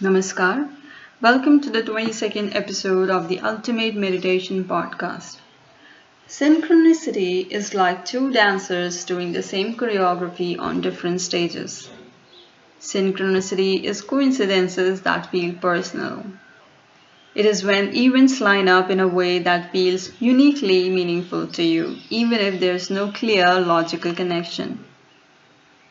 Namaskar. Welcome to the 22nd episode of the Ultimate Meditation Podcast. Synchronicity is like two dancers doing the same choreography on different stages. Synchronicity is coincidences that feel personal. It is when events line up in a way that feels uniquely meaningful to you, even if there's no clear logical connection.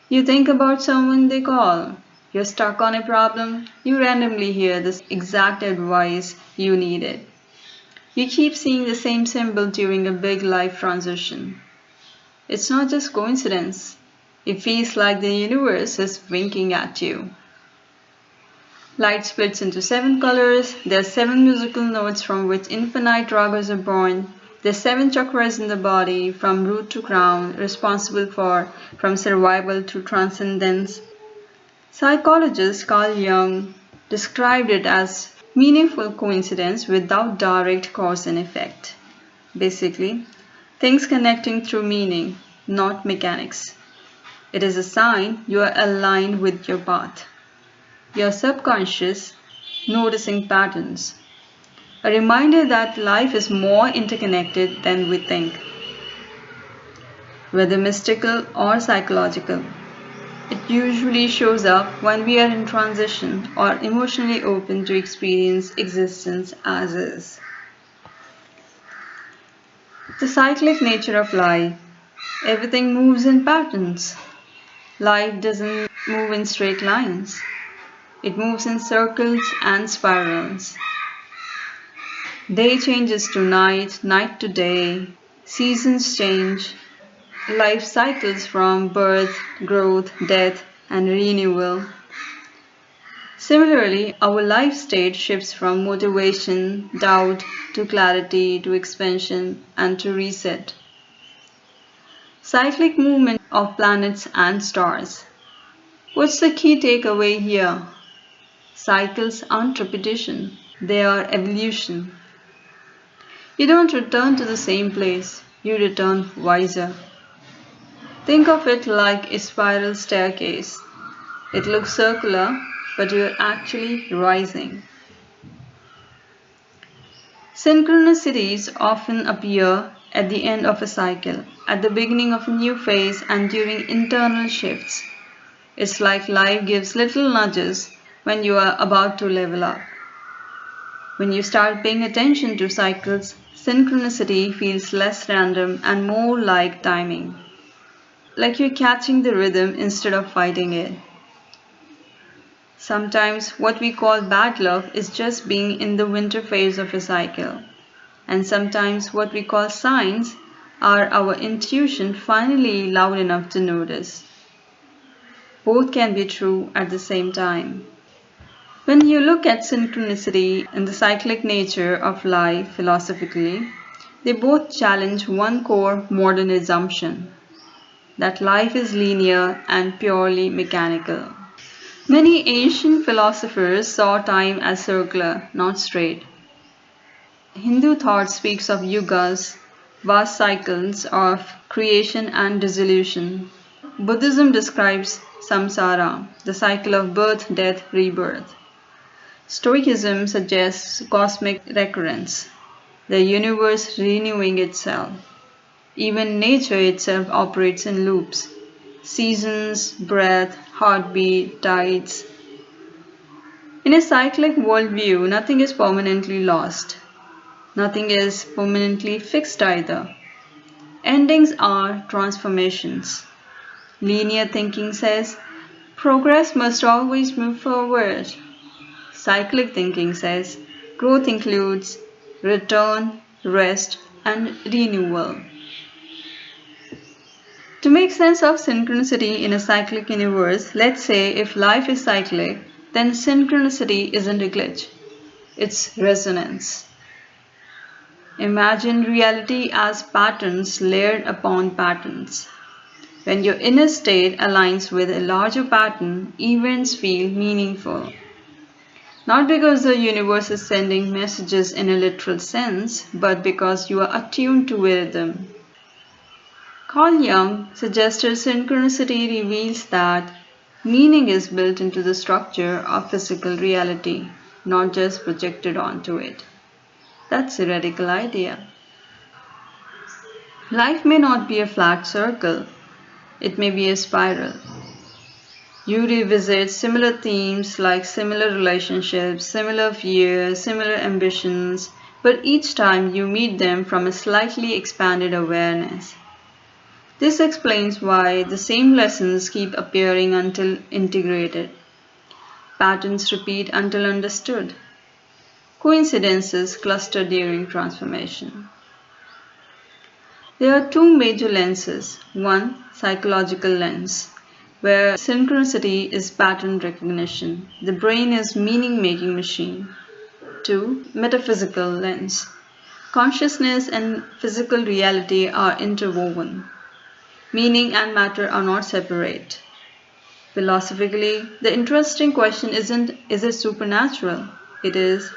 You think about someone they call. You're stuck on a problem. You randomly hear this exact advice you needed. You keep seeing the same symbol during a big life transition. It's not just coincidence. It feels like the universe is winking at you. Light splits into 7 colors. There are 7 musical notes from which infinite ragas are born. There's 7 chakras in the body, from root to crown, responsible for from survival to transcendence. Psychologist Carl Jung described it as meaningful coincidence without direct cause and effect. Basically, things connecting through meaning, not mechanics. It is a sign you are aligned with your path. Your subconscious noticing patterns. A reminder that life is more interconnected than we think. Whether mystical or psychological. It usually shows up when we are in transition or emotionally open to experience existence as is. The cyclic nature of life. Everything moves in patterns. Life doesn't move in straight lines. It moves in circles and spirals. Day changes to night, night to day. Seasons change. Life cycles from birth, growth, death, and renewal. Similarly, our life state shifts from motivation, doubt, to clarity, to expansion, and to reset. Cyclic movement of planets and stars. What's the key takeaway here? Cycles aren't repetition, they are evolution. You don't return to the same place, you return wiser. Think of it like a spiral staircase. It looks circular, but you're actually rising. Synchronicities often appear at the end of a cycle, at the beginning of a new phase, and during internal shifts. It's like life gives little nudges when you are about to level up. When you start paying attention to cycles, synchronicity feels less random and more like timing. Like you're catching the rhythm instead of fighting it. Sometimes what we call bad luck is just being in the winter phase of a cycle. And sometimes what we call signs are our intuition finally loud enough to notice. Both can be true at the same time. When you look at synchronicity and the cyclic nature of life philosophically, they both challenge one core modern assumption. That life is linear and purely mechanical. Many ancient philosophers saw time as circular, not straight. Hindu thought speaks of yugas, vast cycles of creation and dissolution. Buddhism describes samsara, the cycle of birth, death, rebirth. Stoicism suggests cosmic recurrence, the universe renewing itself. Even nature itself operates in loops. Seasons, breath, heartbeat, tides. In a cyclic worldview, nothing is permanently lost. Nothing is permanently fixed either. Endings are transformations. Linear thinking says, progress must always move forward. Cyclic thinking says, growth includes return, rest, and renewal. To make sense of synchronicity in a cyclic universe, let's say if life is cyclic, then synchronicity isn't a glitch. It's resonance. Imagine reality as patterns layered upon patterns. When your inner state aligns with a larger pattern, events feel meaningful. Not because the universe is sending messages in a literal sense, but because you are attuned to rhythm. Carl Jung suggested synchronicity reveals that Meaning is built into the structure of physical reality, not just projected onto it. That's a radical idea. Life may not be a flat circle, it may be a spiral. You revisit similar themes like similar relationships, similar fears, similar ambitions, but each time you meet them from a slightly expanded awareness. This explains why the same lessons keep appearing until integrated. Patterns repeat until understood. Coincidences cluster during transformation. There are two major lenses. One, psychological lens, where synchronicity is pattern recognition. The brain is meaning-making machine. Two, metaphysical lens. Consciousness and physical reality are interwoven. Meaning and matter are not separate. Philosophically, the interesting question isn't, is it supernatural? It is,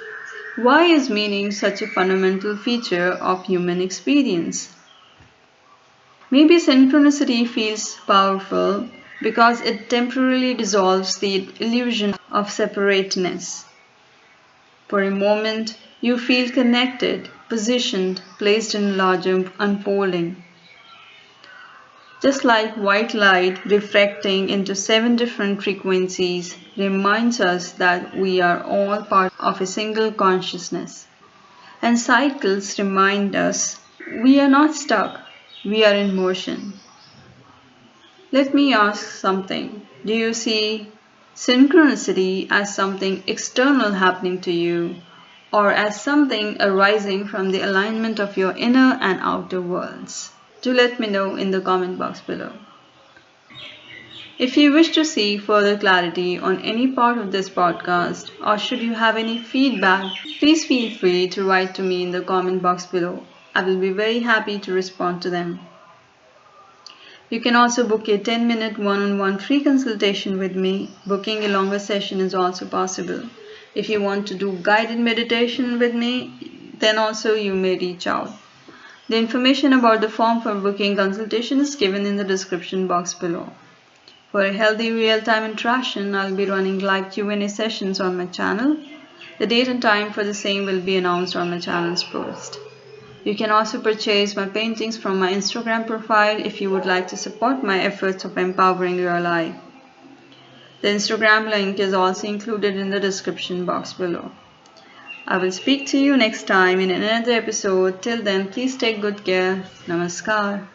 why is meaning such a fundamental feature of human experience? Maybe synchronicity feels powerful because it temporarily dissolves the illusion of separateness. For a moment, you feel connected, positioned, placed in a larger unfolding. Just like white light refracting into 7 different frequencies reminds us that we are all part of a single consciousness. And cycles remind us we are not stuck, we are in motion. Let me ask something. Do you see synchronicity as something external happening to you, or as something arising from the alignment of your inner and outer worlds? Do let me know in the comment box below. If you wish to see further clarity on any part of this podcast, or should you have any feedback, please feel free to write to me in the comment box below. I will be very happy to respond to them. You can also book a 10-minute one-on-one free consultation with me. Booking a longer session is also possible. If you want to do guided meditation with me, then also you may reach out. The information about the form for booking consultation is given in the description box below. For a healthy real-time interaction, I'll be running live Q&A sessions on my channel. The date and time for the same will be announced on my channel's post. You can also purchase my paintings from my Instagram profile if you would like to support my efforts of empowering your life. The Instagram link is also included in the description box below. I will speak to you next time in another episode. Till then, please take good care. Namaskar.